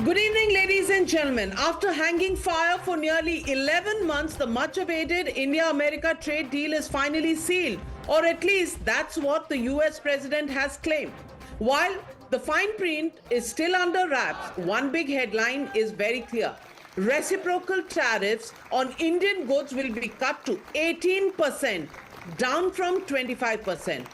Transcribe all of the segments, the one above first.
Good evening, ladies and gentlemen. After hanging fire for nearly 11 months, the much-awaited India-America trade deal is finally sealed, or at least that's what the U.S. president has claimed. While the fine print is still under wraps, one big headline is very clear. Reciprocal tariffs on Indian goods will be cut to 18%, down from 25%.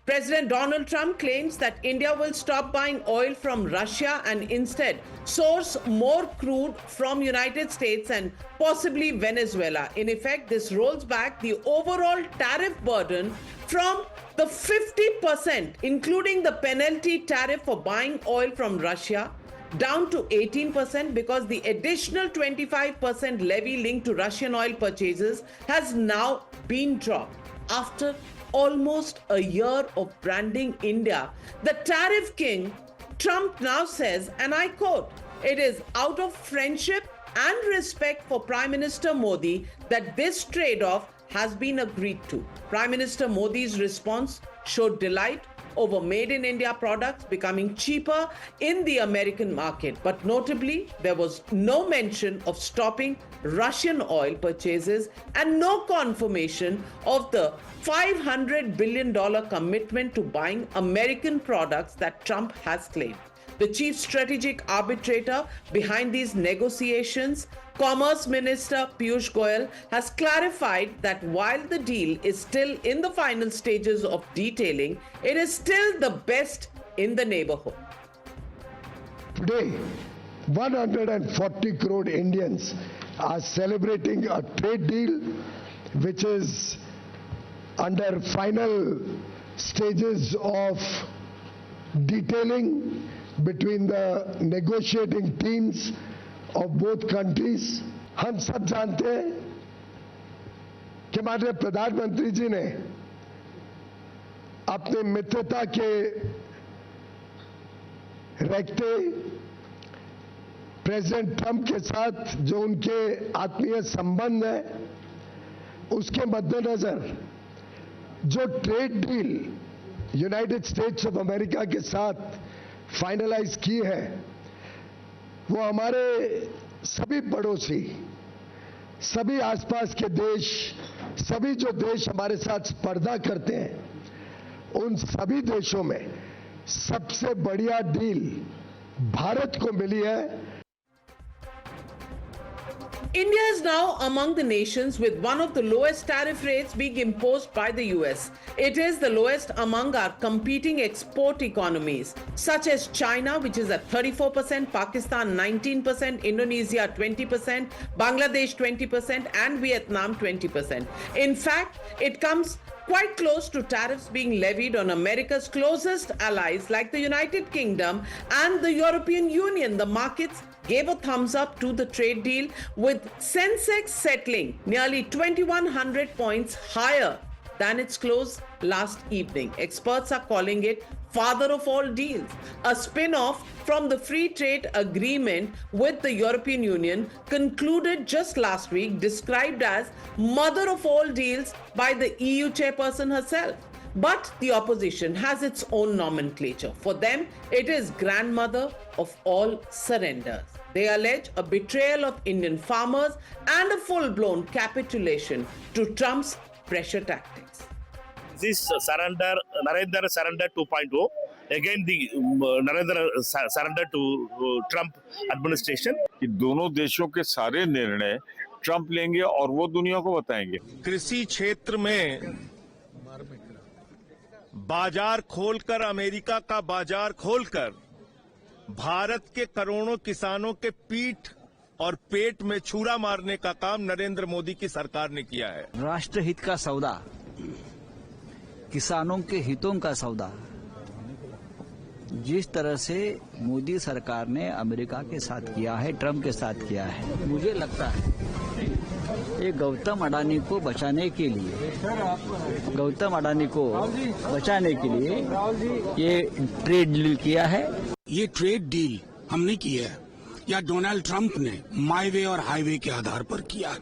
President Donald Trump claims that India will stop buying oil from Russia and instead source more crude from United States and possibly Venezuela. In effect, this rolls back the overall tariff burden from the 50%, including the penalty tariff for buying oil from Russia, down to 18% because the additional 25% levy linked to Russian oil purchases has now been dropped. After almost a year of branding India the tariff king, Trump now says, and I quote, "It is out of friendship and respect for Prime Minister Modi that this trade-off has been agreed to." Prime Minister Modi's response showed delight over made in India products becoming cheaper in the American market. But notably, there was no mention of stopping Russian oil purchases and no confirmation of the $500 billion commitment to buying American products that Trump has claimed. The chief strategic arbitrator behind these negotiations, Commerce Minister Piyush Goyal, has clarified that while the deal is still in the final stages of detailing, it is still the best in the neighborhood. Today, 140 crore Indians are celebrating a trade deal which is under final stages of detailing between the negotiating teams of both countries. हम सब जानते हैं कि हमारे प्रधानमंत्री जी ने अपने मित्रता के रखते प्रेसिडेंट ट्रंप के साथ जो उनके आत्मीय संबंध है उसके मद्देनजर जो trade deal United states of America के साथ फाइनलाइज की है वो हमारे सभी पड़ोसी, सभी आसपास के देश, सभी जो देश हमारे साथ स्पर्धा करते हैं उन सभी देशों में सबसे बढ़िया डील भारत को मिली है. India is now among the nations with one of the lowest tariff rates being imposed by the US. It is the lowest among our competing export economies, such as China, which is at 34%, Pakistan 19%, Indonesia 20%, Bangladesh 20%, and Vietnam 20%. In fact, it comes quite close to tariffs being levied on America's closest allies like the United Kingdom and the European Union. The markets gave a thumbs up to the trade deal, with Sensex settling nearly 2,100 points higher than its close last evening. Experts are calling it father of all deals, a spin-off from the free trade agreement with the European Union concluded just last week, described as mother of all deals by the EU chairperson herself. But the opposition has its own nomenclature. For them, it is grandmother of all surrenders. They allege a betrayal of Indian farmers and a full-blown capitulation to Trump's pressure tactics. This surrender, Narendra surrender 2.0, again the Narendra surrender to Trump administration. कि दोनों देशों के सारे निर्णय Trump लेंगे और वो दुनिया को बताएंगे. कृषि क्षेत्र में बाजार खोलकर, अमेरिका का बाजार खोलकर भारत के करोड़ों किसानों के पीठ और पेट में छुरा मारने का काम नरेंद्र मोदी की सरकार ने किया है. राष्ट्रहित का सौदा, किसानों के हितों का सौदा, जिस तरह से मोदी सरकार ने अमेरिका के साथ किया है, ट्रंप के साथ किया है, मुझे लगता है ये गौतम अडानी को बचाने के लिए ये ट्रेड डील किया है. ये ट्रेड डील हमने किया है या डोनाल्ड ट्रंप ने माई वे और हाईवे के आधार पर किया है?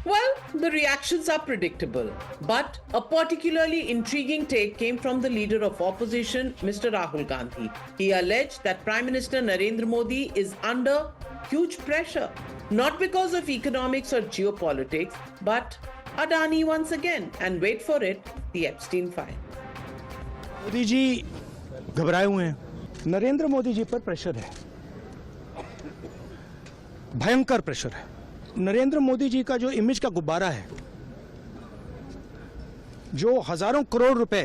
Well, the reactions are predictable. But a particularly intriguing take came from the leader of opposition, Mr. Rahul Gandhi. He alleged that Prime Minister Narendra Modi is under huge pressure, not because of economics or geopolitics, but Adani once again, and wait for it, the Epstein file. Modi ji घबराए हुए हैं। नरेंद्र मोदी जी पर pressure है, भयंकर pressure है। नरेंद्र मोदी जी का जो image का गुब्बारा है, जो हजारों करोड़ रुपए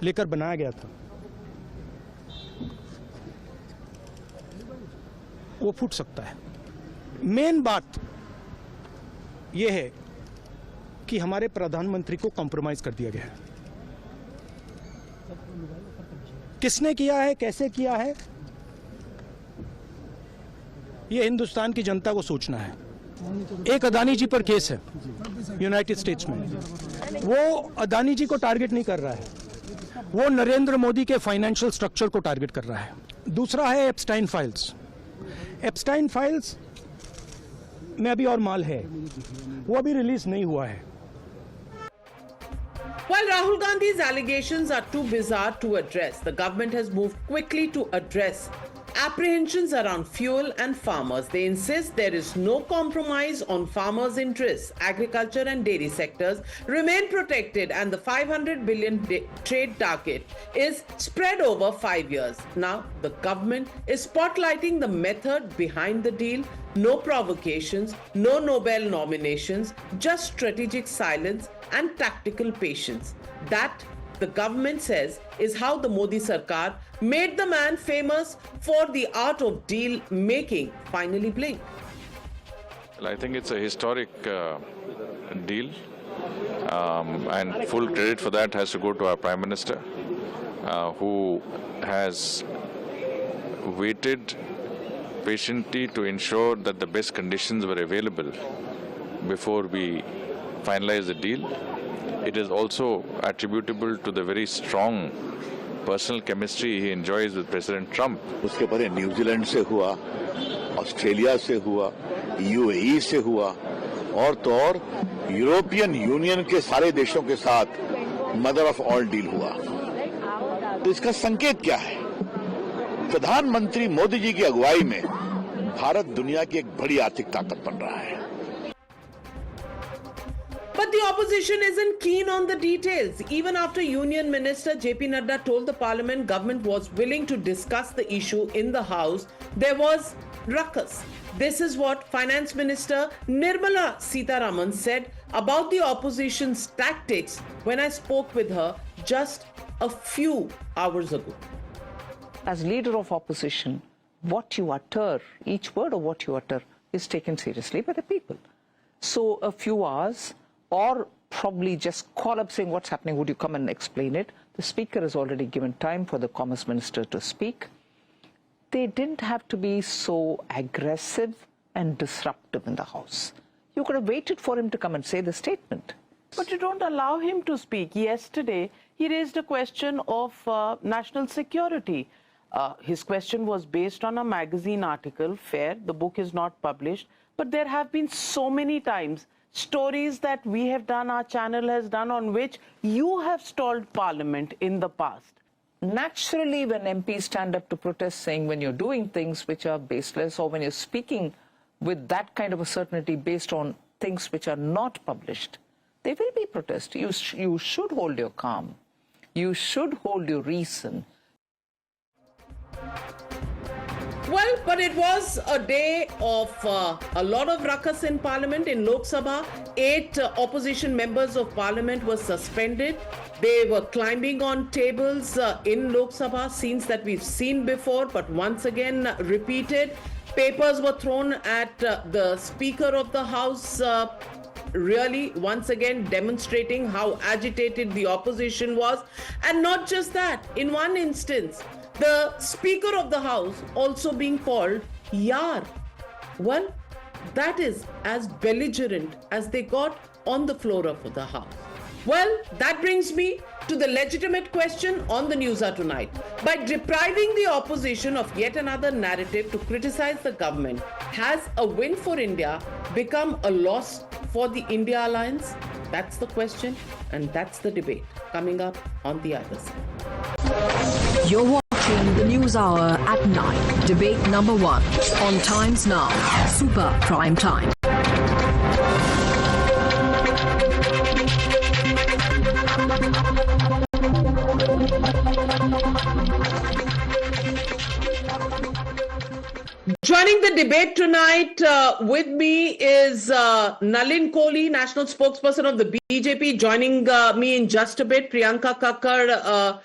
लेकर बनाया गया था, वो फूट सकता है। मेन बात यह है कि हमारे प्रधानमंत्री को कॉम्प्रोमाइज कर दिया गया है। किसने किया है, कैसे किया है, यह हिंदुस्तान की जनता को सोचना है। एक अदानी जी पर केस है यूनाइटेड स्टेट्स में, वो अदानी जी को टारगेट नहीं कर रहा है, वो नरेंद्र मोदी के फाइनेंशियल स्ट्रक्चर को टारगेट कर रहा है। दूसरा है एप्स्टाइन फाइल्स। एप्स्टाइन फाइल्स में अभी और माल है, वो अभी रिलीज नहीं हुआ है। While Rahul Gandhi's allegations are too bizarre to address, the government has moved quickly to address apprehensions around fuel and farmers. They insist there is no compromise on farmers' interests. Agriculture and dairy sectors remain protected, and the 500 billion trade target is spread over 5 years. Now, the government is spotlighting the method behind the deal. No provocations, no Nobel nominations, just strategic silence and tactical patience. That, the government says, is how the Modi Sarkar made the man famous for the art of deal making finally blink. Well, I think it's a historic deal, and full credit for that has to go to our Prime Minister, who has waited patiently to ensure that the best conditions were available before we finalize the deal. It is also attributable to the very strong personal chemistry he enjoys with President Trump. उसके पहले New Zealand से हुआ, Australia से हुआ, UAE से हुआ, और तो और यूरोपियन यूनियन के सारे देशों के साथ मदर ऑफ ऑल डील हुआ। तो इसका संकेत क्या है? प्रधानमंत्री मोदी जी की अगुवाई में भारत दुनिया की एक बड़ी आर्थिक ताकत बन रहा है। But the opposition isn't keen on the details. Even after Union Minister J.P. Nadda told the Parliament government was willing to discuss the issue in the House, there was ruckus. This is what Finance Minister Nirmala Sitharaman said about the opposition's tactics when I spoke with her just a few hours ago. As leader of opposition, what you utter, each word of what you utter, is taken seriously by the people. So a few hours, or probably just call up saying what's happening, would you come and explain it? The Speaker has already given time for the Commerce Minister to speak. They didn't have to be so aggressive and disruptive in the House. You could have waited for him to come and say the statement. But you don't allow him to speak. Yesterday, he raised a question of national security. His question was based on a magazine article, fair, the book is not published, but there have been so many times stories that we have done, our channel has done, on which you have stalled Parliament in the past. Naturally, when MPs stand up to protest saying when you're doing things which are baseless, or when you're speaking with that kind of a certainty based on things which are not published, there will be protest. You should hold your calm. You should hold your reason. Well, but it was a day of a lot of ruckus in Parliament. In Lok Sabha, 8 opposition members of Parliament were suspended. They were climbing on tables in Lok Sabha, scenes that we've seen before, but once again repeated. Papers were thrown at the Speaker of the House, really once again demonstrating how agitated the opposition was. And not just that, in one instance, the Speaker of the House also being called Yaar. Well, that is as belligerent as they got on the floor of the House. Well, that brings me to the legitimate question on the Newshour tonight. By depriving the opposition of yet another narrative to criticize the government, has a win for India become a loss for the India alliance? That's the question, and that's the debate coming up on the other side. You're watching the News Hour at 9. Debate number 1 on Times Now. Super Prime Time. Joining the debate tonight with me is Nalin Kohli, national spokesperson of the BJP. Joining me in just a bit, Priyanka Kakkar,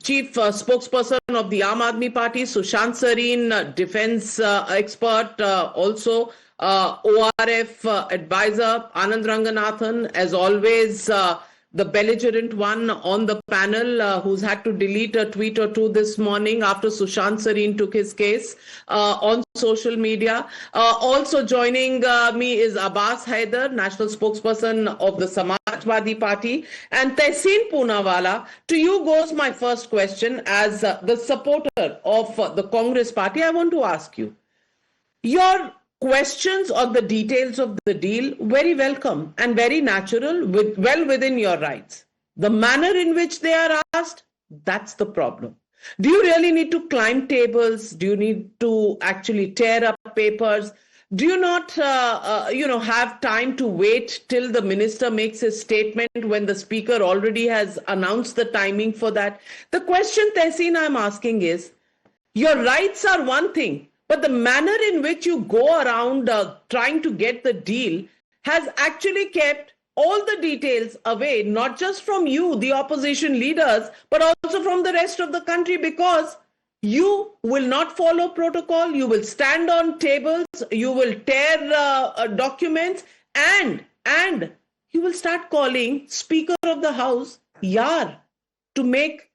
chief spokesperson of the Aam Party, Sushant Sareen, defense expert, also ORF advisor, Anand Ranganathan, as always, the belligerent one on the panel who's had to delete a tweet or two this morning after Sushant Sareen took his case on social media. Also joining me is Abbas Haider, national spokesperson of the Samajwadi Party. And Tehseen Poonawala, to you goes my first question as the supporter of the Congress Party. I want to ask you, your questions on the details of the deal, very welcome and very natural, well within your rights. The manner in which they are asked, that's the problem. Do you really need to climb tables? Do you need to actually tear up papers? Do you not, have time to wait till the minister makes his statement when the speaker already has announced the timing for that? The question, Tehseen, I'm asking is, your rights are one thing, but the manner in which you go around trying to get the deal has actually kept all the details away, not just from you, the opposition leaders, but also from the rest of the country, because you will not follow protocol, you will stand on tables, you will tear documents, and you will start calling Speaker of the House Yar to make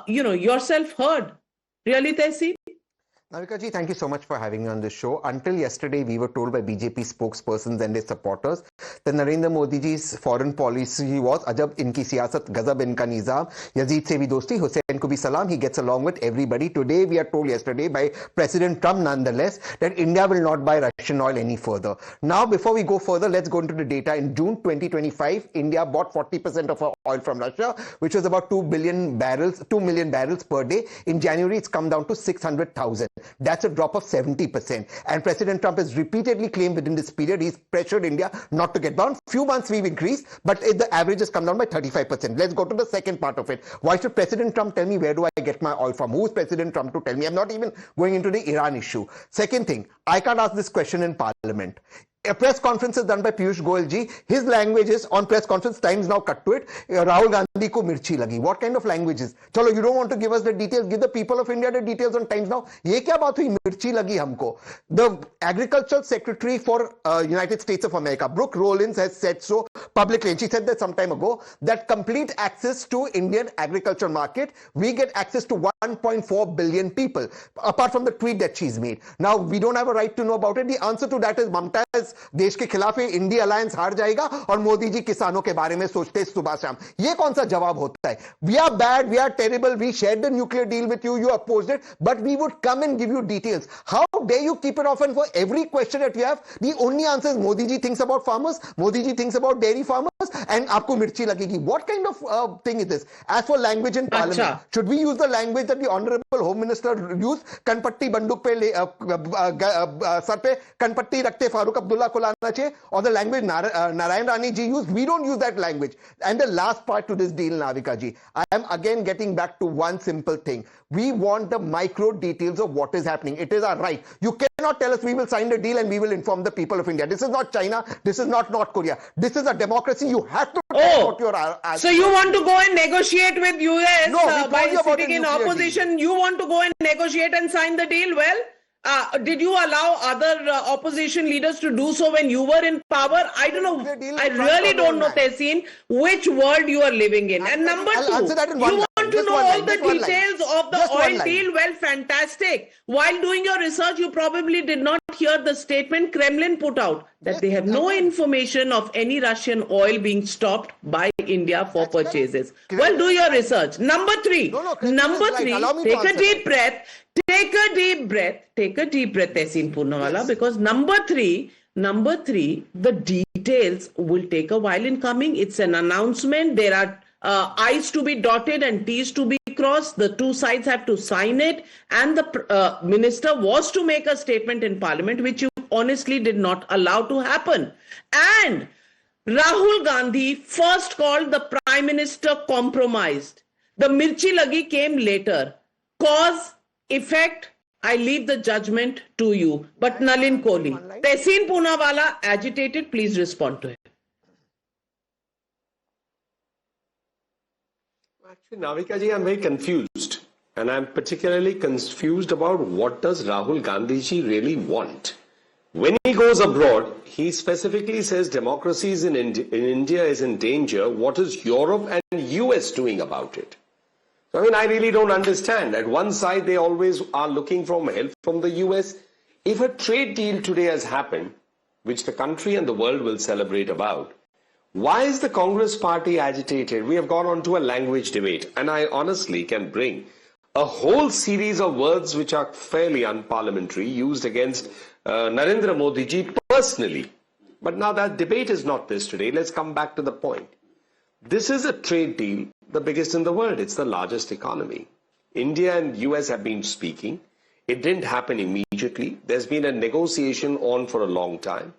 yourself heard. Really, Tehseen? Navika ji, thank you so much for having me on this show. Until yesterday, we were told by BJP spokespersons and their supporters that Narendra Modi ji's foreign policy was ajab inki siyasat, gazab inka nizam, Yazid se bhi dosti, Hussain ko bhi salam, he gets along with everybody. Today, we are told yesterday by President Trump nonetheless that India will not buy Russian oil any further. Now, before we go further, let's go into the data. In June 2025, India bought 40% of our oil from Russia, which was about 2 million barrels per day. In January, it's come down to 600,000. That's a drop of 70%. And President Trump has repeatedly claimed within this period he's pressured India not to get bound. Few months we've increased, but the average has come down by 35%. Let's go to the second part of it. Why should President Trump tell me where do I get my oil from? Who is President Trump to tell me? I'm not even going into the Iran issue. Second thing, I can't ask this question in Parliament. A press conference is done by Piyush Goyal ji. His language is on press conference, Times now cut to it. Rahul Gandhi ko mirchi lagi. What kind of language is? Chalo, you don't want to give us the details. Give the people of India the details on Times now. Ye kya baat hui? Mirchi lagi humko. The Agricultural Secretary for United States of America, Brooke Rollins, has said so publicly, and she said that some time ago, that complete access to Indian agriculture market, we get access to 1.4 billion people, apart from the tweet that she's made. Now, we don't have a right to know about it. The answer to that is Mamta is देश के खिलाफ India alliance हार जाएगा और मोदी जी किसानों के बारे में सोचते सुबह शाम. ये कौन सा जवाब होता है? We are bad, we are terrible, we shared the nuclear deal with you, you opposed it, but we would come and give you details. How dare you keep it off, and for every question that you have, the only answer is Modi ji thinks about farmers, Modi ji thinks about dairy farmers, and आपको मिर्ची लगेगी. What kind of thing is this? As for language in Parliament, should we use the language that the Honorable Home Minister used? कनपट्टी बंदूक पे sir पे कनपट्टी रखते फारूक अब्दुल्ला को लाना चाहिए, or the language Narayan Rani ji used? We don't use that language. And the last part to this deal, Navika ji, I am again getting back to one simple thing. We want the micro details of what is happening. It is our right. You cannot tell us we will sign the deal and we will inform the people of India. This is not China. This is not North Korea. This is a democracy. You have to tell what you are asking. So you want to go and negotiate with US by sitting in opposition? You want to go and negotiate and sign the deal? Well, did you allow other opposition leaders to do so when you were in power? I don't know. I really don't know, Tehseen, which world you are living in. And number two, you want to know all the details of the oil deal? Well, fantastic. While doing your research, you probably did not hear the statement Kremlin put out that they have no information of any Russian oil being stopped by India for purchases. Well, do your research. Number three, take a deep breath. Take a deep breath, Tehseen Poonawala, because number three, the deal details will take a while in coming. It's an announcement. There are I's to be dotted and T's to be crossed. The two sides have to sign it. And the minister was to make a statement in Parliament, which you honestly did not allow to happen. And Rahul Gandhi first called the Prime Minister compromised. The Mirchi Lagi came later. Cause, effect, I leave the judgment to you. But Nalin Kohli, Tehseen Poonawala, agitated, please respond to him. Actually, Navika ji, I'm very confused. And I'm particularly confused about what does Rahul Gandhi ji really want. When he goes abroad, he specifically says democracy in India is in danger. What is Europe and US doing about it? I mean, I really don't understand. At one side, they always are looking for help from the US. If a trade deal today has happened, which the country and the world will celebrate about, why is the Congress party agitated? We have gone on to a language debate, and I honestly can bring a whole series of words which are fairly unparliamentary used against Narendra Modi ji personally. But now that debate is not this today. Let's come back to the point. This is a trade deal, the biggest in the world. It's the largest economy. India and US have been speaking. It didn't happen immediately. There's been a negotiation on for a long time.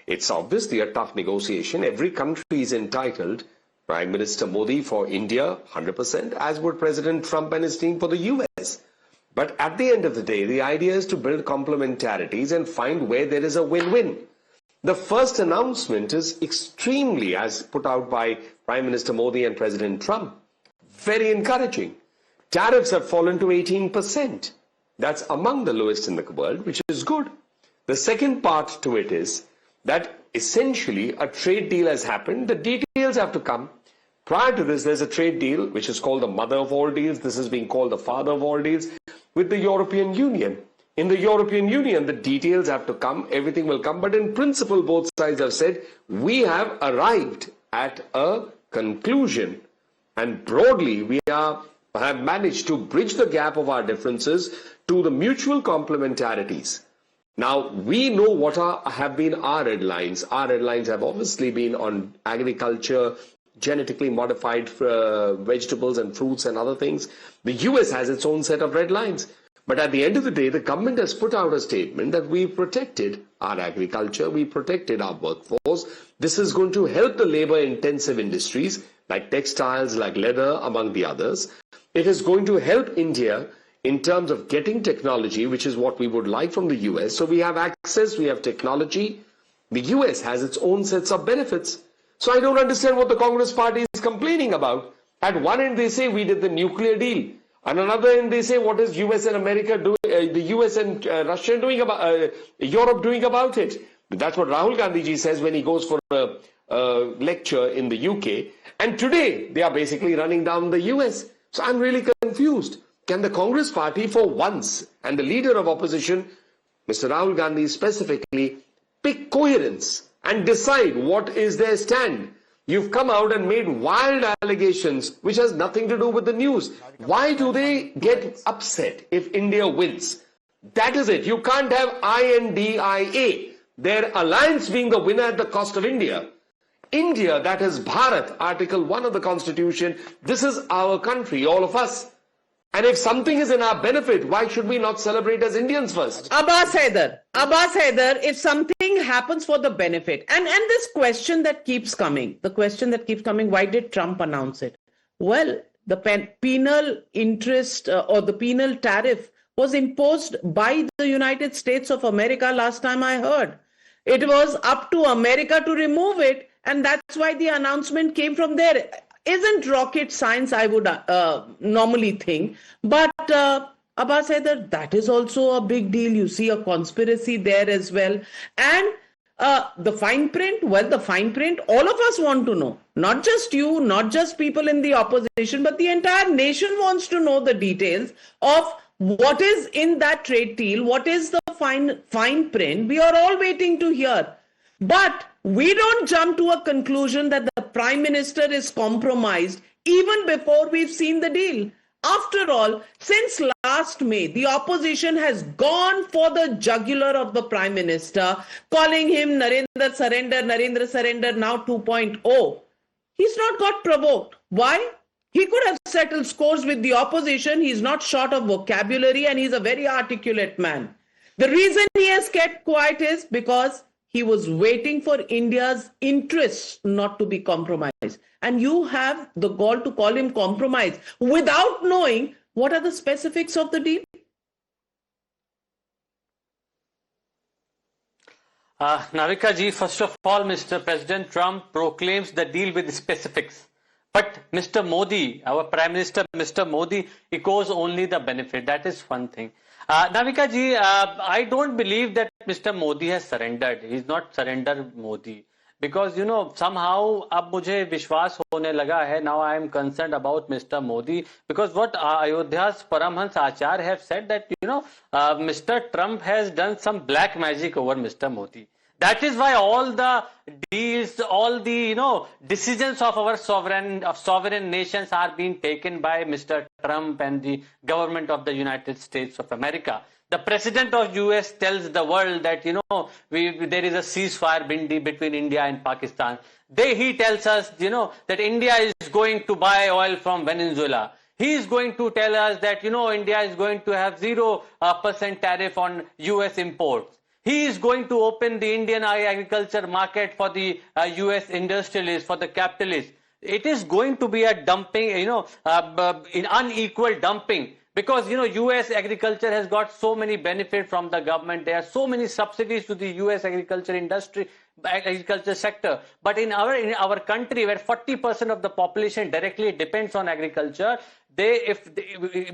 It's obviously a tough negotiation. Every country is entitled. Prime Minister Modi for India, 100%, as would President Trump and his team for the US. But at the end of the day, the idea is to build complementarities and find where there is a win-win. The first announcement is extremely, as put out by Prime Minister Modi and President Trump, very encouraging. Tariffs have fallen to 18%. That's among the lowest in the world, which is good. The second part to it is that essentially a trade deal has happened. The details have to come. Prior to this, there's a trade deal, which is called the mother of all deals. This is being called the father of all deals with the European Union. In the European Union, the details have to come. Everything will come. But in principle, both sides have said, we have arrived at a conclusion. And broadly, we have managed to bridge the gap of our differences to the mutual complementarities. Now, we know what have been our red lines. Our red lines have obviously been on agriculture, genetically modified vegetables and fruits and other things. The US has its own set of red lines. But at the end of the day, the government has put out a statement that we protected our agriculture, we protected our workforce. This is going to help the labor-intensive industries like textiles, like leather, among the others. It is going to help India in terms of getting technology, which is what we would like from the US. So we have access, we have technology. The US has its own sets of benefits. So I don't understand what the Congress party is complaining about. At one end, they say we did the nuclear deal. On another end, they say what is US and America doing, the US and Russia doing about, Europe doing about it. That's what Rahul Gandhi ji says when he goes for a lecture in the UK. And today, they are basically running down the US. So I'm really confused. Can the Congress party for once, and the leader of opposition, Mr. Rahul Gandhi specifically, pick coherence and decide what is their stand? You've come out and made wild allegations which has nothing to do with the news. Why do they get upset if India wins? That is it. You can't have I.N.D.I.A, their alliance being the winner at the cost of India. India, that is Bharat, Article 1 of the Constitution. This is our country, all of us. And if something is in our benefit, why should we not celebrate as Indians first? Abbas Haider, if something happens for the benefit, and this question that keeps coming, why did Trump announce it? Well, the penal interest or the penal tariff was imposed by the United States of America last time I heard. It was up to America to remove it, and that's why the announcement came from there. Isn't rocket science, I would normally think. But Abbas Haider, that is also a big deal. You see a conspiracy there as well. And the fine print, well, the fine print, all of us want to know. Not just you, not just people in the opposition, but the entire nation wants to know the details of what is in that trade deal, what is the fine print. We are all waiting to hear. But we don't jump to a conclusion that the Prime Minister is compromised even before we've seen the deal. After all, since last May, the opposition has gone for the jugular of the Prime Minister, calling him Narendra Surrender, now 2.0. He's not got provoked. Why? He could have settled scores with the opposition. He's not short of vocabulary and he's a very articulate man. The reason he has kept quiet is because he was waiting for India's interests not to be compromised. And you have the gall to call him compromise without knowing what are the specifics of the deal. Navika ji, first of all, Mr. President Trump proclaims the deal with specifics. But Mr. Modi, our Prime Minister, Mr. Modi, echoes only the benefit. That is one thing. Navika ji, I don't believe that Mr. Modi has surrendered. He's not surrendered Modi. Because, you know, somehow ab mujhe vishwas hone laga hai. Now I am concerned about Mr. Modi. Because what Ayodhya's Paramhans Achar have said that, you know, Mr. Trump has done some black magic over Mr. Modi. That is why all the deals, all the, you know, decisions of our sovereign nations are being taken by Mr. Trump and the government of the United States of America. The president of US tells the world that, you know, there is a ceasefire between India and Pakistan. He tells us, you know, that India is going to buy oil from Venezuela. He is going to tell us that, you know, India is going to have 0% tariff on US imports. He is going to open the Indian agriculture market for the US industrialists, for the capitalists. It is going to be a dumping, you know, in unequal dumping. Because, you know, US agriculture has got so many benefits from the government. There are so many subsidies to the US agriculture industry, agriculture sector. But in our country, where 40% of the population directly depends on agriculture, if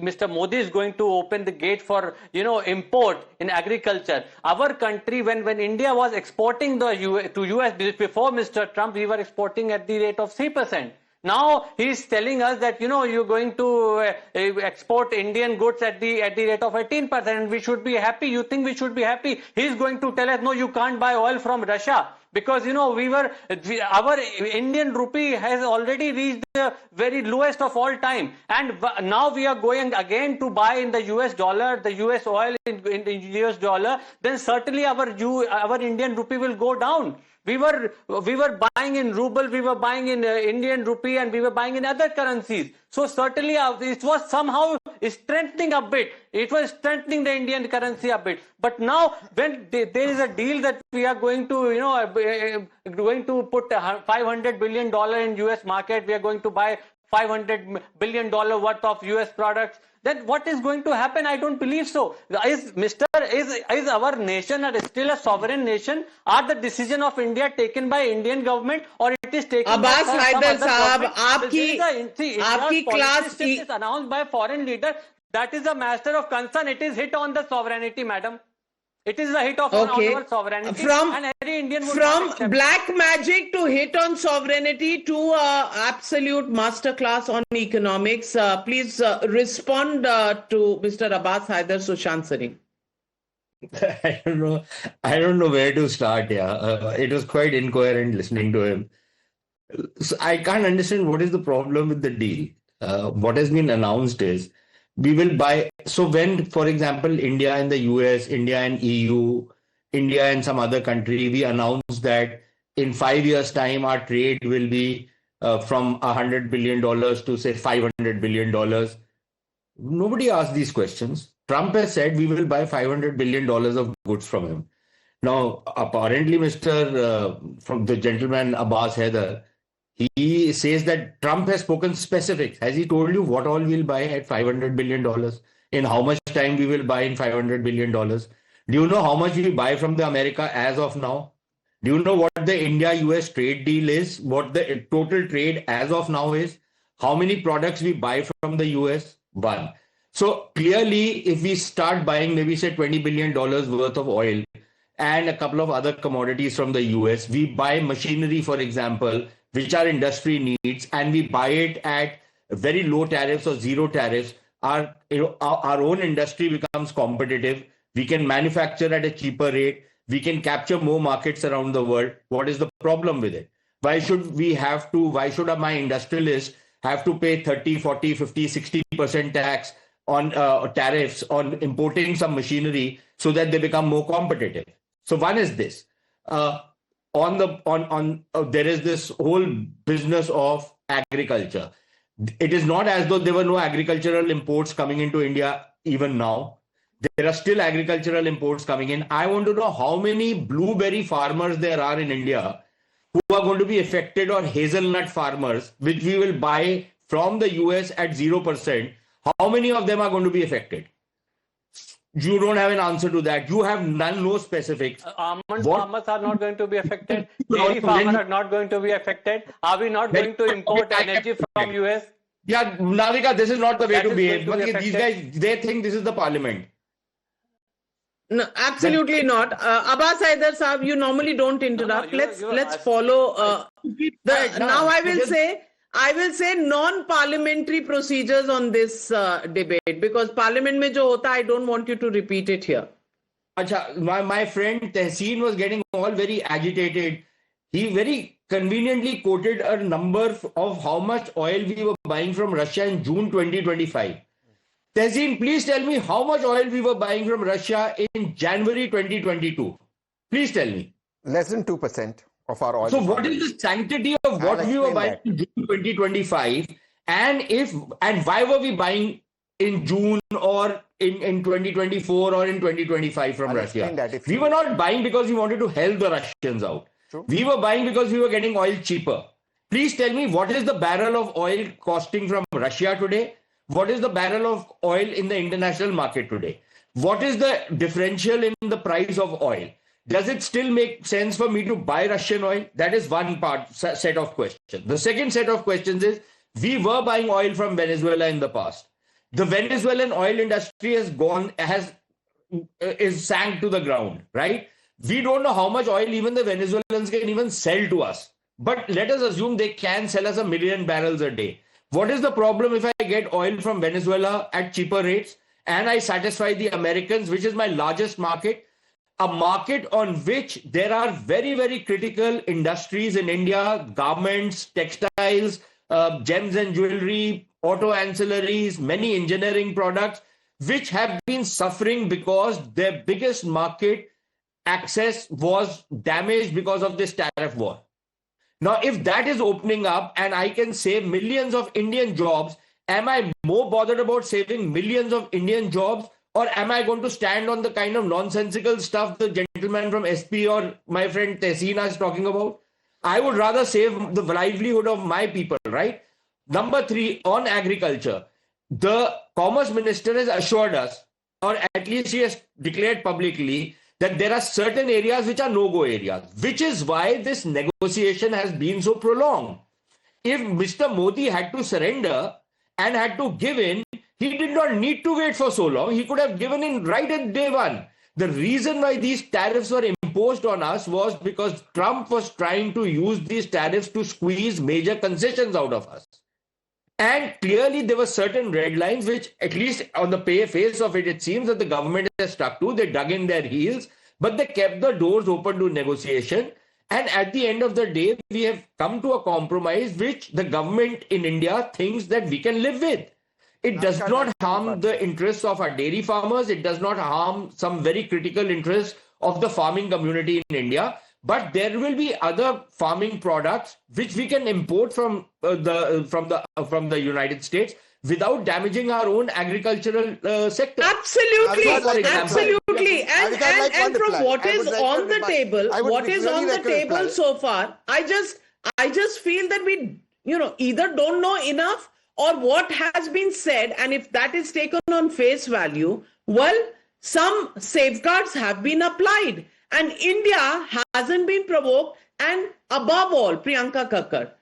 Mr. Modi is going to open the gate for, you know, import in agriculture. Our country, when India was exporting to US before Mr. Trump, we were exporting at the rate of 3%. Now he's telling us that, you know, you're going to export Indian goods at the rate of 18%, and we should be happy. You think we should be happy? He's going to tell us, no, you can't buy oil from Russia. Because, you know, our Indian rupee has already reached the very lowest of all time. And now we are going again to buy in the US dollar, the US oil in the US dollar. Then certainly our Indian rupee will go down. We were buying in ruble, we were buying in Indian rupee, and we were buying in other currencies. So certainly it was somehow strengthening a bit. It was strengthening the Indian currency a bit. But now when there is a deal that we are going to, you know, going to put $500 billion in US market, we are going to buy $500 billion worth of US products, then what is going to happen? I don't believe so. Is our nation still a sovereign nation? Are the decision of India taken by Indian government, or it is taken by some other government? Aapki class is announced by foreign leader. That is a matter of concern. It is hit on the sovereignty, madam. It is a hit on our sovereignty. And every Indian from black magic to hit on sovereignty to absolute masterclass on economics. Please respond to Mr. Abbas Haider Sushansari. I don't know where to start. It was quite incoherent listening to him. So I can't understand what is the problem with the deal. What has been announced is we will buy. So when, for example, India and the US, India and EU, India and some other country, we announce that in 5 years' time, our trade will be from $100 billion to say $500 billion. Nobody asked these questions. Trump has said we will buy $500 billion of goods from him. Now, apparently, from the gentleman Abbas Haider, he says that Trump has spoken specifics. Has he told you what all we'll buy at $500 billion? In how much time we will buy in $500 billion? Do you know how much we buy from the America as of now? Do you know what the India-U.S. trade deal is? What the total trade as of now is? How many products we buy from the U.S.? One. So clearly, if we start buying maybe say $20 billion worth of oil and a couple of other commodities from the US, we buy machinery, for example, which our industry needs, and we buy it at very low tariffs or zero tariffs, our own industry becomes competitive. We can manufacture at a cheaper rate. We can capture more markets around the world. What is the problem with it? Why should my industrialists have to pay 30, 40, 50, 60% tax on tariffs on importing some machinery so that they become more competitive. So one is this. There is this whole business of agriculture. It is not as though there were no agricultural imports coming into India even now. There are still agricultural imports coming in. I want to know how many blueberry farmers there are in India who are going to be affected, or hazelnut farmers, which we will buy from the US at 0%. How many of them are going to be affected? You don't have an answer to that. You have no specifics. Almond farmers are not going to be affected. Dairy farmers are not going to be affected. Are we not going to import energy from US? Yeah, Navika, this is not the way to behave. These guys, they think this is the parliament. No, absolutely not. Abbas Haider Saab, you normally don't interrupt. Let's follow. Now I will say non-parliamentary procedures on this debate, because parliament mein jo hota, I don't want you to repeat it here. Acha, my friend Tehseen was getting all very agitated. He very conveniently quoted a number of how much oil we were buying from Russia in June 2025. Tehseen, please tell me how much oil we were buying from Russia in January 2022. Please tell me. Less than 2% of our oil. So what is the sanctity of what we were buying in June 2025? And why were we buying in June or in 2024 or in 2025 from Russia? We were not buying because we wanted to help the Russians out. True. We were buying because we were getting oil cheaper. Please tell me, what is the barrel of oil costing from Russia today? What is the barrel of oil in the international market today? What is the differential in the price of oil? Does it still make sense for me to buy Russian oil? That is one set of questions. The second set of questions is, we were buying oil from Venezuela in the past. The Venezuelan oil industry is sank to the ground, right? We don't know how much oil even the Venezuelans can even sell to us. But let us assume they can sell us 1 million barrels a day. What is the problem if I get oil from Venezuela at cheaper rates and I satisfy the Americans, which is my largest market, a market on which there are very, very critical industries in India, garments, textiles, gems and jewelry, auto ancillaries, many engineering products, which have been suffering because their biggest market access was damaged because of this tariff war. Now, if that is opening up and I can save millions of Indian jobs, am I more bothered about saving millions of Indian jobs, or am I going to stand on the kind of nonsensical stuff the gentleman from SP or my friend Tehseen is talking about? I would rather save the livelihood of my people, right? Number 3, on agriculture, the Commerce Minister has assured us, or at least she has declared publicly, that there are certain areas which are no-go areas, which is why this negotiation has been so prolonged. If Mr. Modi had to surrender and had to give in, he did not need to wait for so long. He could have given in right at day one. The reason why these tariffs were imposed on us was because Trump was trying to use these tariffs to squeeze major concessions out of us. And clearly there were certain red lines which, at least on the face of it, it seems that the government has stuck to. They dug in their heels, but they kept the doors open to negotiation. And at the end of the day, we have come to a compromise which the government in India thinks that we can live with. It does not harm the interests of our dairy farmers. It does not harm some very critical interests of the farming community in India. But there will be other farming products which we can import from the United States without damaging our own agricultural sector. Absolutely, absolutely. And from what is on the table, so far, I just feel that we, either don't know enough, or what has been said, and if that is taken on face value, well, some safeguards have been applied. And India hasn't been provoked, and above all, Priyanka Kakkar,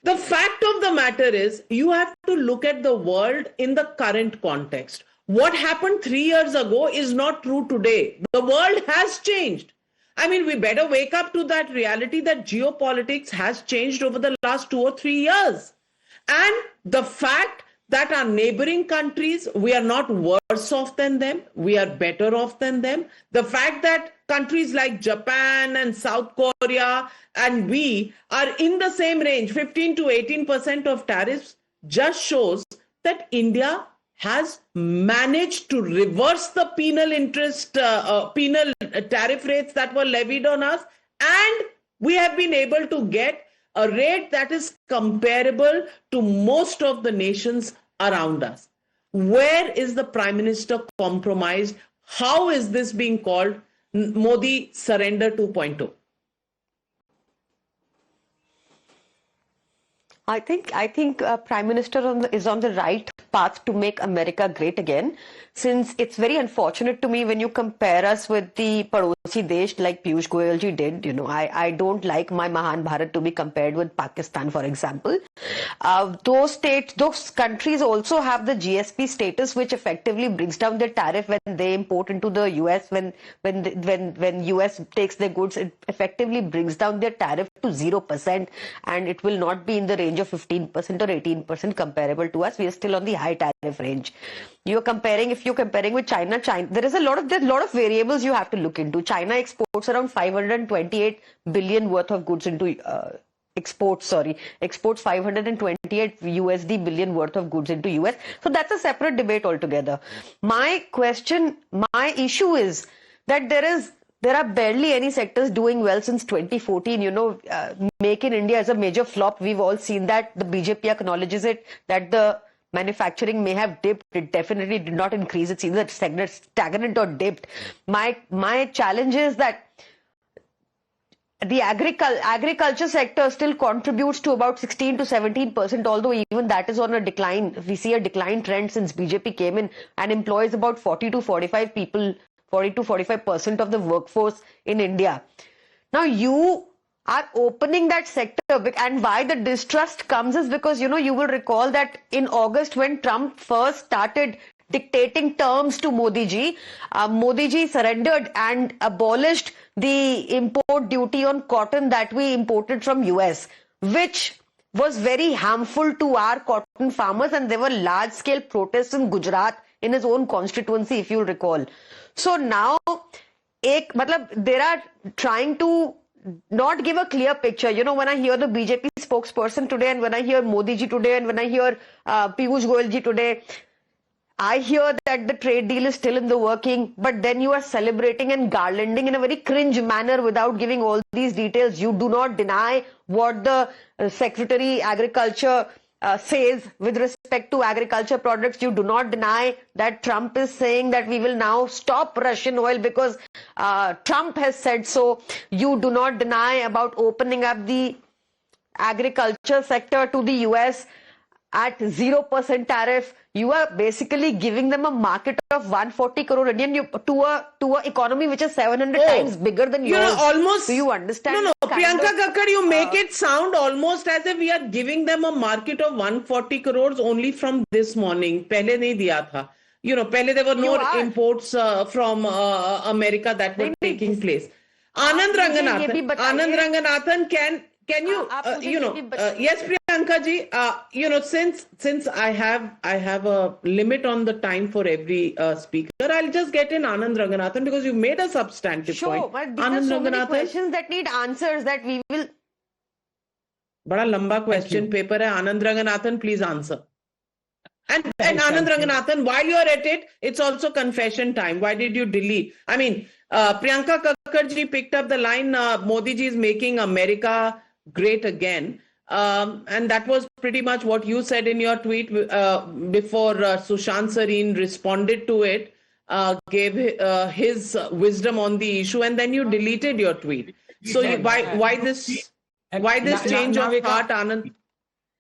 the fact of the matter is, you have to look at the world in the current context. What happened 3 years ago is not true today. The world has changed. I mean, we better wake up to that reality that geopolitics has changed over the last 2 or 3 years. And the fact that our neighboring countries, we are not worse off than them, we are better off than them. The fact that countries like Japan and South Korea and we are in the same range, 15 to 18% of tariffs, just shows that India has managed to reverse the penal tariff rates that were levied on us, and we have been able to get a rate that is comparable to most of the nations around us. Where is the Prime Minister compromised? How is this being called Modi surrender 2.0? I think Prime Minister is on the right path to make America great again, since it's very unfortunate to me when you compare us with the Padosi Desh like Piyush Goyal ji did. You know, I don't like my Mahan Bharat to be compared with Pakistan, for example. Those countries also have the GSP status, which effectively brings down their tariff when they import into the US. When US takes their goods, it effectively brings down their tariff to 0%, and it will not be in the range of 15% or 18% comparable to us. We are still on the high tariff range. If you're comparing with China, there's a lot of variables you have to look into. China exports around 528 billion worth of goods into exports 528 USD billion worth of goods into US. So that's a separate debate altogether. My issue is that there are barely any sectors doing well since 2014. You know, Make in India is a major flop. We've all seen that. The BJP acknowledges it, that the manufacturing may have dipped. It definitely did not increase. It's either stagnant or dipped. My challenge is that the agriculture sector still contributes to about 16 to 17%, although even that is on a decline. We see a decline trend since BJP came in, and employs about 40 to 45% of the workforce in India. Now you are opening that sector, and why the distrust comes is because, you will recall that in August, when Trump first started dictating terms to Modi ji surrendered and abolished the import duty on cotton that we imported from US, which was very harmful to our cotton farmers, and there were large-scale protests in Gujarat, in his own constituency, if you recall. So now, they are trying to not give a clear picture. When I hear the BJP spokesperson today, and when I hear Modi ji today, and when I hear Piyush Goyal ji today, I hear that the trade deal is still in the working, but then you are celebrating and garlanding in a very cringe manner without giving all these details. You do not deny what the Secretary Agriculture says with respect to agriculture products. You do not deny that Trump is saying that we will now stop Russian oil because Trump has said so. You do not deny about opening up the agriculture sector to the US at 0% tariff. You are basically giving them a market of 140 crore Indian to a economy which is 700 times bigger than yours. Almost. Do you understand? No, Priyanka Kakkar, you make it sound almost as if we are giving them a market of 140 crores only from this morning. Pehle nahi diya tha. Pehle there were no imports from America that were taking place. Anand Ranganathan, can you, yes, Priyanka ji, since I have a limit on the time for every speaker, I'll just get in Anand Ranganathan because you made a substantive point. Sure, but these are so many questions that need answers that we will... Bada lamba question paper hai. Anand Ranganathan, please answer. And Anand Ranganathan, while you're at it, it's also confession time. Why did you delete? I mean, Priyanka Kakkar ji picked up the line, Modi ji is making America great again. And that was pretty much what you said in your tweet before Sushant Sareen responded to it, gave his wisdom on the issue, and then you deleted your tweet. So why this change of heart, Anand?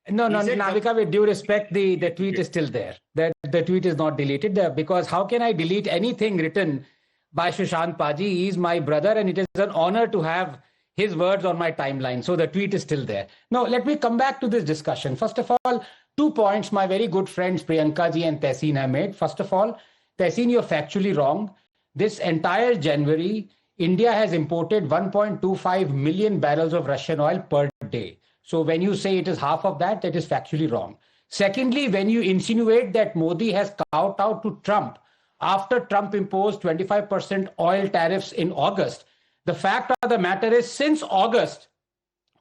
No, Navika, with due respect, the tweet is still there. The tweet is not deleted there, because how can I delete anything written by Sushant Paji? He is my brother, and it is an honor to have his words on my timeline. So the tweet is still there. Now, let me come back to this discussion. First of all, 2 points my very good friends Priyanka ji and Tehseen have made. First of all, Tehseen, you're factually wrong. This entire January, India has imported 1.25 million barrels of Russian oil per day. So when you say it is half of that, that is factually wrong. Secondly, when you insinuate that Modi has kowtowed to Trump after Trump imposed 25% oil tariffs in August, the fact of the matter is, since August,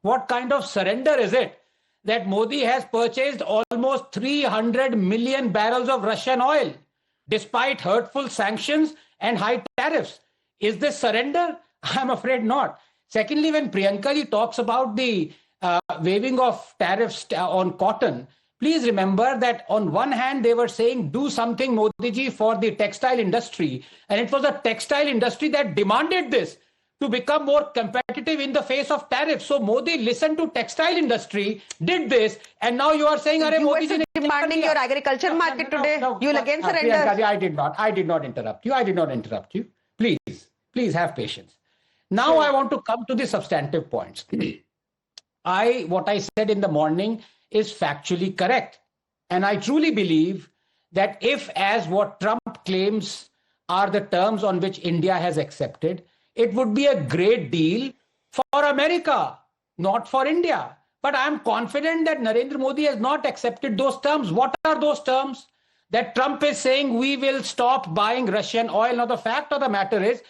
what kind of surrender is it that Modi has purchased almost 300 million barrels of Russian oil, despite hurtful sanctions and high tariffs. Is this surrender? I'm afraid not. Secondly, when Priyanka ji talks about the waiving of tariffs on cotton, please remember that on one hand, they were saying, do something, Modi ji, for the textile industry. And it was the textile industry that demanded this to become more competitive in the face of tariffs. So Modi listened to textile industry, did this, and now you are saying, "Arey Modi ji demanding your agriculture market today. You will again surrender." Priyanka, I did not interrupt you. I did not interrupt you. Please have patience. Now I want to come to the substantive points. What I said in the morning is factually correct. And I truly believe that if, as what Trump claims are the terms on which India has accepted, it would be a great deal for America, not for India. But I'm confident that Narendra Modi has not accepted those terms. What are those terms? That Trump is saying we will stop buying Russian oil. Now, the fact of the matter is,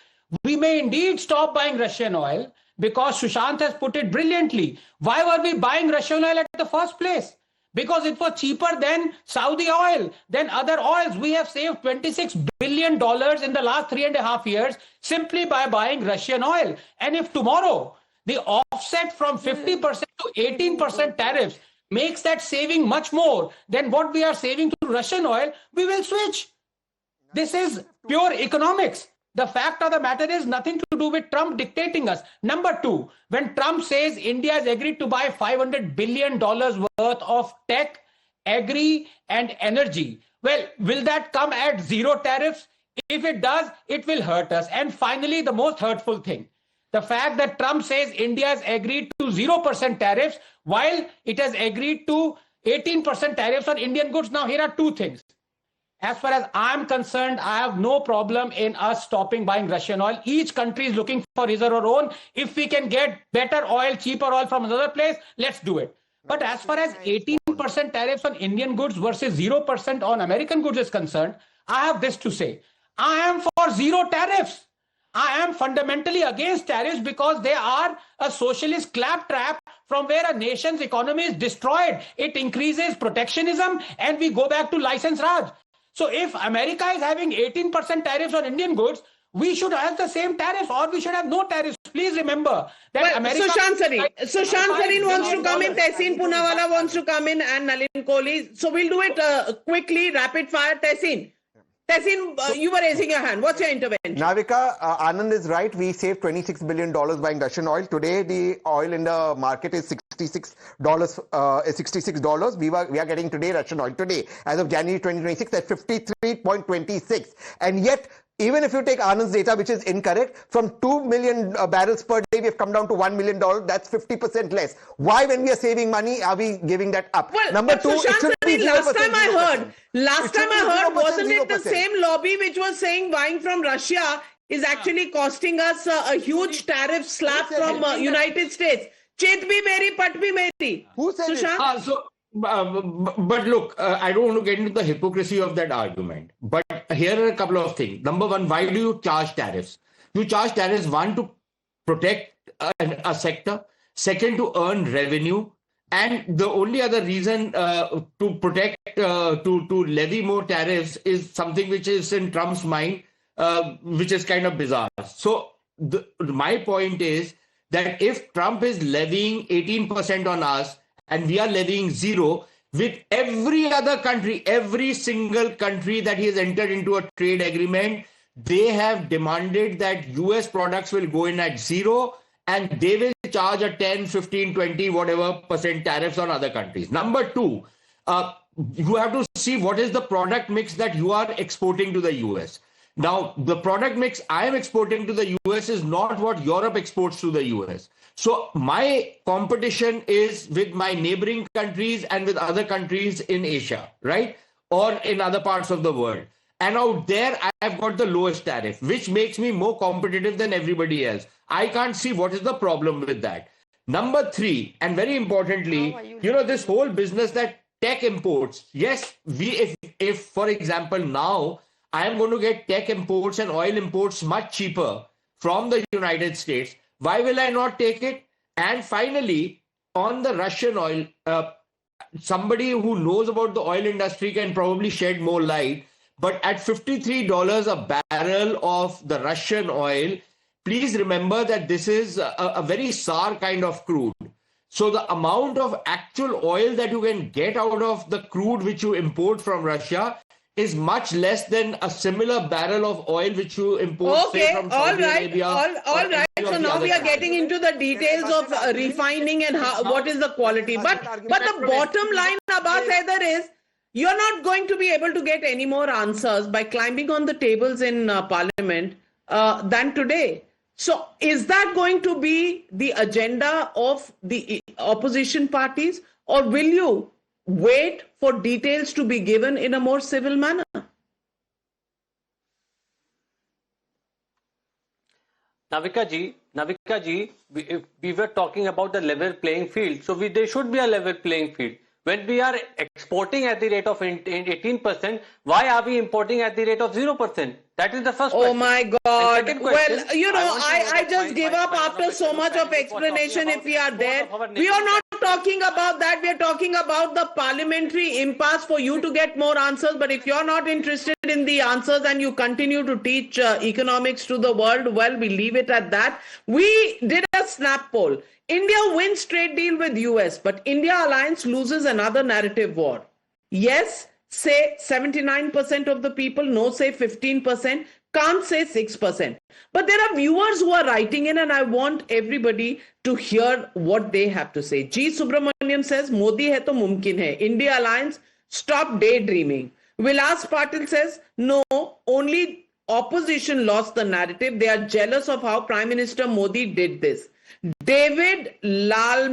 we may indeed stop buying Russian oil because Sushant has put it brilliantly. Why were we buying Russian oil at the first place? Because it was cheaper than Saudi oil, than other oils. We have saved $26 billion in the last 3.5 years simply by buying Russian oil. And if tomorrow the offset from 50% to 18% tariffs makes that saving much more than what we are saving to Russian oil, we will switch. This is pure economics. The fact of the matter is nothing to do with Trump dictating us. Number two, when Trump says India has agreed to buy $500 billion worth of tech, agri, and energy, well, will that come at zero tariffs? If it does, it will hurt us. And finally, the most hurtful thing, the fact that Trump says India has agreed to 0% tariffs while it has agreed to 18% tariffs on Indian goods. Now, here are two things. As far as I'm concerned, I have no problem in us stopping buying Russian oil. Each country is looking for his or her own. If we can get better oil, cheaper oil from another place, let's do it. But as far as 18% tariffs on Indian goods versus 0% on American goods is concerned, I have this to say. I am for zero tariffs. I am fundamentally against tariffs because they are a socialist claptrap from where a nation's economy is destroyed. It increases protectionism and we go back to license Raj. So if America is having 18% tariffs on Indian goods, we should have the same tariff or we should have no tariffs. Please remember that America... Sushant Sareen wants to come in, Tehseen Poonawala wants to come in, and Nalin Kohli. So we'll do it quickly, rapid fire. Tehseen, you were raising your hand. What's your intervention? Navika, Anand is right. We saved $26 billion buying Russian oil. Today, the oil in the market is $66. We are getting today Russian oil today, as of January 2026, at 53.26. And yet, even if you take Anand's data, which is incorrect, from 2 million barrels per day, we have come down to $1 million. That's 50% less. Why, when we are saving money, are we giving that up? Well, Number two, Sushant Sareen, last time I heard, 0%, wasn't it the same lobby which was saying buying from Russia is actually costing us a huge tariff slap from United States? Chet bhi meri, pat bhi meri. Who said Sushant? But look, I don't want to get into the hypocrisy of that argument. But here are a couple of things. Number one, why do you charge tariffs? You charge tariffs, one, to protect a sector. Second, to earn revenue. And the only other reason to protect, to levy more tariffs is something which is in Trump's mind, which is kind of bizarre. So my point is that if Trump is levying 18% on us, and we are levying zero, with every other country, every single country that he has entered into a trade agreement, they have demanded that US products will go in at zero and they will charge a 10, 15, 20, whatever % tariffs on other countries. Number two, you have to see what is the product mix that you are exporting to the US. Now, the product mix I am exporting to the US is not what Europe exports to the US. So my competition is with my neighboring countries and with other countries in Asia, right? Or in other parts of the world. And out there, I've got the lowest tariff, which makes me more competitive than everybody else. I can't see what is the problem with that. Number three, and very importantly, this whole business that tech imports. Yes, if for example, now I am going to get tech imports and oil imports much cheaper from the United States. Why will I not take it? And finally, on the Russian oil, somebody who knows about the oil industry can probably shed more light. But at $53 a barrel of the Russian oil, please remember that this is a very sour kind of crude. So the amount of actual oil that you can get out of the crude which you import from Russia is much less than a similar barrel of oil which you import say from Saudi Arabia. All right. So now we are getting into the details of refining and what is the quality. But the bottom line, Abbas Haider, is you're not going to be able to get any more answers by climbing on the tables in Parliament than today. So is that going to be the agenda of the opposition parties, or will you wait for details to be given in a more civil manner? Navika ji, we were talking about the level playing field. So there should be a level playing field. When we are exporting at the rate of 18%, why are we importing at the rate of 0%? That is the first question. Oh my God. Well, you know, I just give up after so much of explanation if we are there. We are not talking about that. We are talking about the parliamentary impasse for you to get more answers. But if you're not interested in the answers and you continue to teach economics to the world, well, we leave it at that. We did a snap poll. India wins trade deal with US, but India alliance loses another narrative war. Yes, say 79% of the people, no, say 15%, can't say 6%. But there are viewers who are writing in, and I want everybody to hear what they have to say. G. Subramaniam says, Modi hai to mumkin hai. India alliance, stop daydreaming. Vilas Patil says, no, only opposition lost the narrative. They are jealous of how Prime Minister Modi did this. David Lal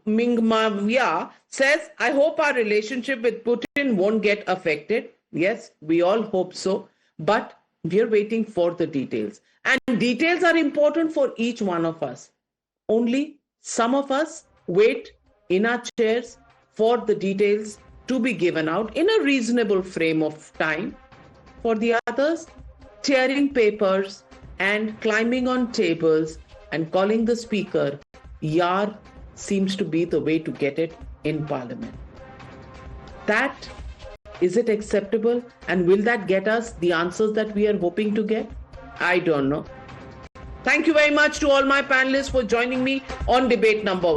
Mingmavia says, I hope our relationship with Putin won't get affected. Yes, we all hope so. But we are waiting for the details. And details are important for each one of us. Only some of us wait in our chairs for the details to be given out in a reasonable frame of time. For the others, tearing papers and climbing on tables and calling the speaker Yar seems to be the way to get it in Parliament. Is it acceptable? And will that get us the answers that we are hoping to get? I don't know. Thank you very much to all my panelists for joining me on debate number 1.